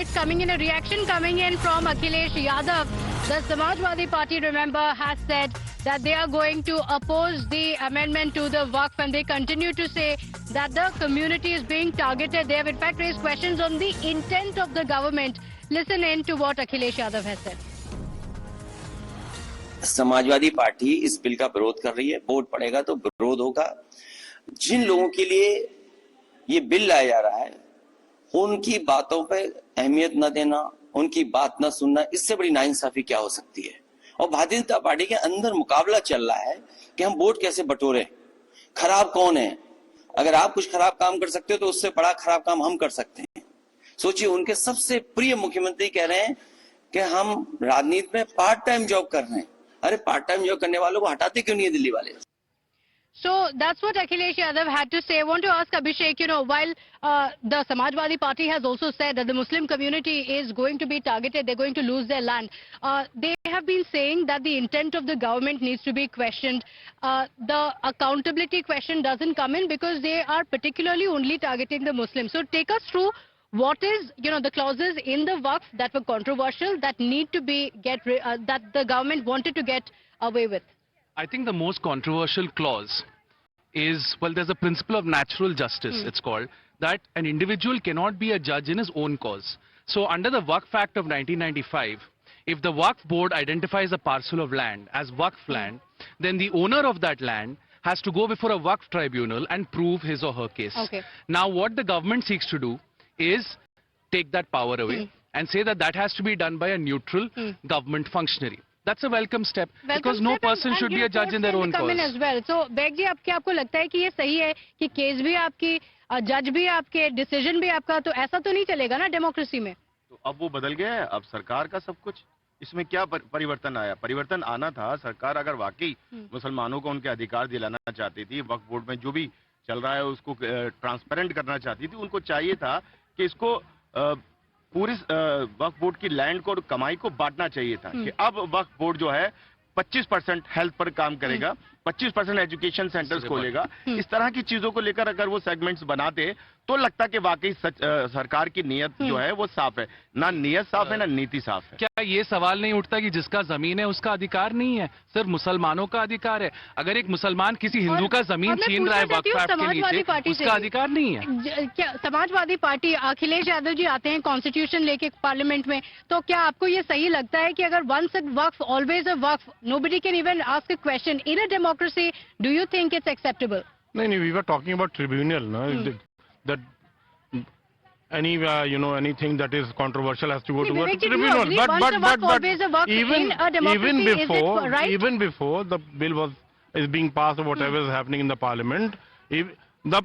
It's coming in a reaction coming in from Akhilesh Yadav. The Samajwadi Party, remember, has said that they are going to oppose the amendment to the Waqf, and they continue to say that the community is being targeted. They have in fact raised questions on the intent of the government. Listen in to what Akhilesh Yadav has said. Samajwadi party इस bill का विरोध कर रही है। Vote पड़ेगा तो विरोध होगा। जिन लोगों के लिए ये बिल लाया जा रहा है उनकी बातों पे अहमियत न देना, उनकी बात न सुनना, इससे बड़ी नाइंसाफी क्या हो सकती है। और भारतीय जनता पार्टी के अंदर मुकाबला चल रहा है कि हम वोट कैसे बटोरें, खराब कौन है। अगर आप कुछ खराब काम कर सकते हो तो उससे बड़ा खराब काम हम कर सकते हैं। सोचिए, उनके सबसे प्रिय मुख्यमंत्री कह रहे हैं कि हम राजनीति में पार्ट टाइम जॉब कर रहे हैं। अरे पार्ट टाइम जॉब करने वालों को हटाते क्यों नहीं है दिल्ली वाले? So that's what Akhilesh Yadav had to say. I want to ask Abhishek, while the Samajwadi Party has also said that the Muslim community is going to be targeted, they're going to lose their land. They have been saying that the intent of the government needs to be questioned. The accountability question doesn't come in because they are particularly only targeting the Muslims. So take us through what is, the clauses in the Waqf that were controversial that need to be that the government wanted to get away with. I think the most controversial clause is, well, there's a principle of natural justice, it's called, that an individual cannot be a judge in his own cause. So under the Waqf Act of 1995, if the Waqf board identifies a parcel of land as Waqf land, then the owner of that land has to go before a Waqf tribunal and prove his or her case. Okay. Now what the government seeks to do is take that power away and say that that has to be done by a neutral government functionary. That's a welcome step, because no person should be a judge in their own cause. As well. So, Beg ji, आपको लगता है कि ये सही है कि case भी आपकी, जज भी आपके, डिसीजन भी आपका, तो ऐसा तो नहीं चलेगा ना डेमोक्रेसी में? तो अब वो बदल गया है, अब सरकार का सब कुछ। इसमें क्या परिवर्तन आया? परिवर्तन आना था, सरकार अगर वाकई मुसलमानों को उनके अधिकार दिलाना चाहती थी, वक्फ बोर्ड में जो भी चल रहा है उसको ट्रांसपेरेंट करना चाहती थी, उनको चाहिए था कि इसको पूरी वक्फ बोर्ड की लैंड को और कमाई को बांटना चाहिए था। कि अब वक्फ बोर्ड जो है 25% हेल्थ पर काम करेगा, 25% एजुकेशन सेंटर्स खोलेगा। इस तरह की चीजों को लेकर अगर वो सेगमेंट्स बनाते तो लगता कि वाकई सरकार की नीयत जो है वो साफ है। ना नीयत साफ है, ना नीति साफ है। क्या ये सवाल नहीं उठता कि जिसका जमीन है उसका अधिकार नहीं है, सिर्फ मुसलमानों का अधिकार है? अगर एक मुसलमान किसी हिंदू का जमीन छीन रहा है वक्फ एक्ट के नीचे, उसका अधिकार नहीं है? क्या समाजवादी पार्टी, अखिलेश यादव जी आते हैं कॉन्स्टिट्यूशन लेके पार्लियामेंट में, तो क्या आपको ये सही लगता है कि अगर once a waqf always a waqf, nobody can even ask a question in a democracy? Do you think it's acceptable? No, we were talking about tribunal, no? That anything that is controversial has to go to a tribunal. But even before the bill is being passed or whatever is happening in the parliament, the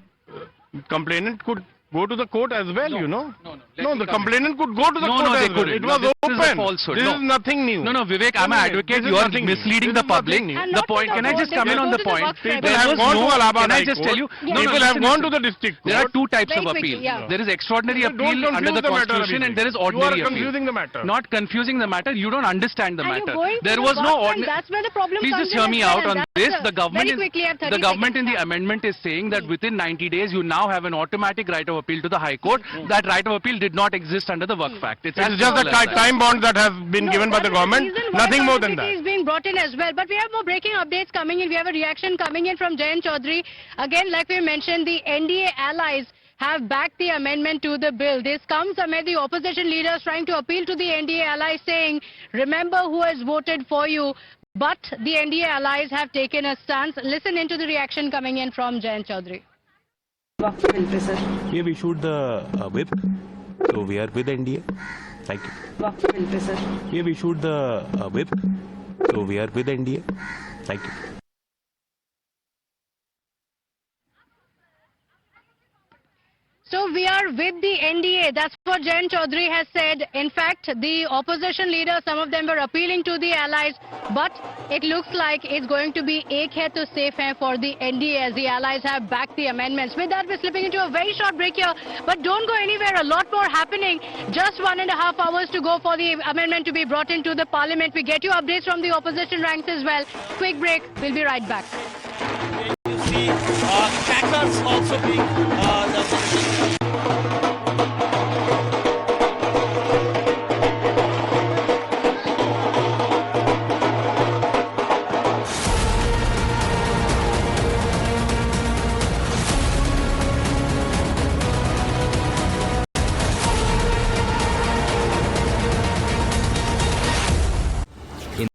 complainant could go to the court as well, No, the complainant could go to the court as well. It was open. This is nothing new. No, Vivek, I'm an advocate. You are misleading the public. The point, can I just come in on the point? People have gone to Allahabad High Court. People have gone to the district court. There are two types of appeal. There is extraordinary appeal under the Constitution and there is ordinary appeal. You are confusing the matter. Not confusing the matter. You don't understand the matter. There was no ordinary. That's where the problem comes in. Please just hear me out on this. The government in the amendment is saying that within 90 days you now have an automatic right of appeal to the High Court. That right of appeal did not exist under the Waqf Act. It's just a time bond that has been given by the government. Nothing more than that. Is being brought in as well. But we have more breaking updates coming in. We have a reaction coming in from Jayant Chaudhary. Again, like we mentioned, the NDA allies have backed the amendment to the bill. This comes amid the opposition leaders trying to appeal to the NDA allies, saying, remember who has voted for you. But the NDA allies have taken a stance. Listen into the reaction coming in from Jayant Chaudhary. We have issued the whip, so we are with NDA. Thank you. We have issued the whip, so we are with NDA. Thank you. So we are with the NDA. That's what Jayant Chaudhary has said. In fact, the opposition leaders, some of them were appealing to the allies, but it looks like it's going to be ek hai to safe hai for the NDA as the allies have backed the amendments. With that, we're slipping into a very short break here, but don't go anywhere. A lot more happening. Just 1.5 hours to go for the amendment to be brought into the parliament. We get you updates from the opposition ranks as well. Quick break. We'll be right back. You see crackers also being